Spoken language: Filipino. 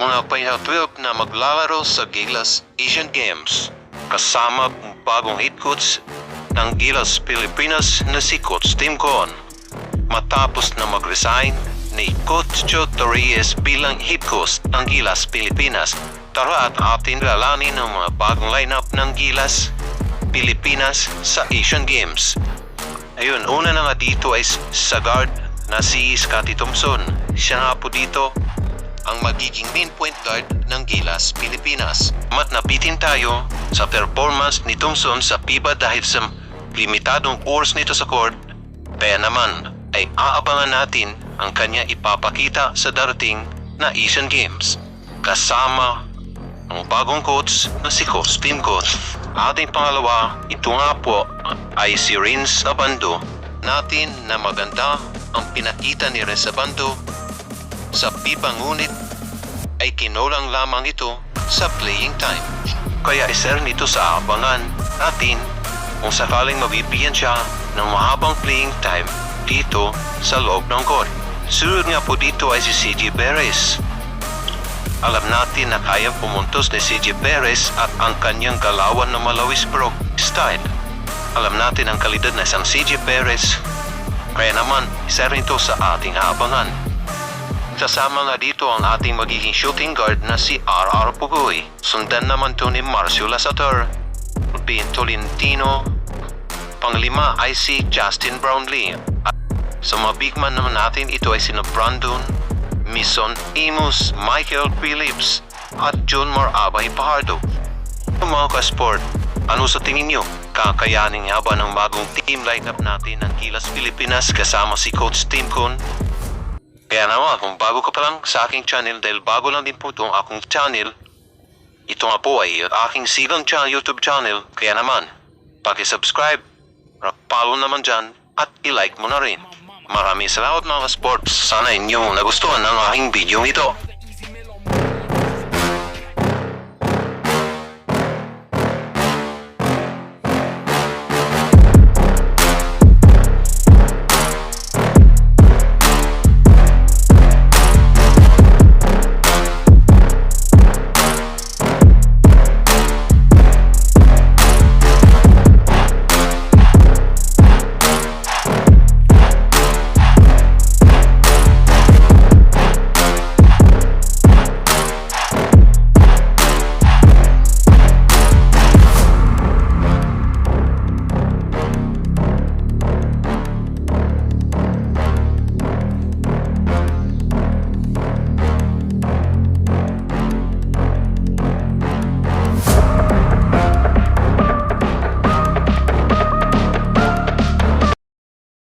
mga pahihatup na maglalaro sa Gilas Asian Games kasama ang bagong head coach ng Gilas Pilipinas na si Coach Tim Con. Matapos na mag-resign ni Coach Joe Torres bilang head coach ng Gilas Pilipinas, tara at atin lalanin ang mga bagong lineup ng Gilas Pilipinas sa Asian Games. Ayun, una na nga dito ay sa guard na si Scotty Thompson. Siya nga po dito ang magiging main point guard ng Gilas Pilipinas. Napitin tayo sa performance ni Thompson sa FIBA dahil sa limitadong oras nito sa court, kaya naman ay aabangan natin ang kanya ipapakita sa darating na Asian Games kasama ang bagong coach na si Coach Tim Con. Ating pangalawa, ito nga po ay si Renz Abando natin na maganda ang pinakita ni Renz Abando sa FIBA, ngunit ay kinulang lamang ito sa playing time. Kaya isa rin ito sa abangan natin kung sakaling mabibigyan siya ng mahabang playing time dito sa loob ng court. Sunod nga po dito ay si CJ Perez. Alam natin na kayang pumuntos ni CJ Perez at ang kanyang galawan na malawis pro style. Alam natin ang kalidad na isang CJ Perez, kaya naman isa rin ito sa ating abangan. Kasama nga dito ang ating magiging shooting guard na si R.R. Pugoy. Sundan naman to ni Marcio Lasator, Alvin Tolentino. Panglima ay si Justin Brownlee. At sa mga big man naman natin, ito ay sina Brandon Mison Imus, Michael Phillips at John Abay Pajardo. Mga ka-sport, ano sa tingin nyo? Kakayanin nga ba ng bagong team lineup natin ng Gilas Pilipinas kasama si Coach Tim Con? Kaya naman, kung bago ka pa lang sa aking channel, dahil bago lang din po itong akong channel, ito nga po ay aking sigang YouTube channel, kaya naman, paki-subscribe, follow naman dyan, at i-like mo na rin. Maraming salamat mga sports, sana inyong nagustuhan ang aking video ito.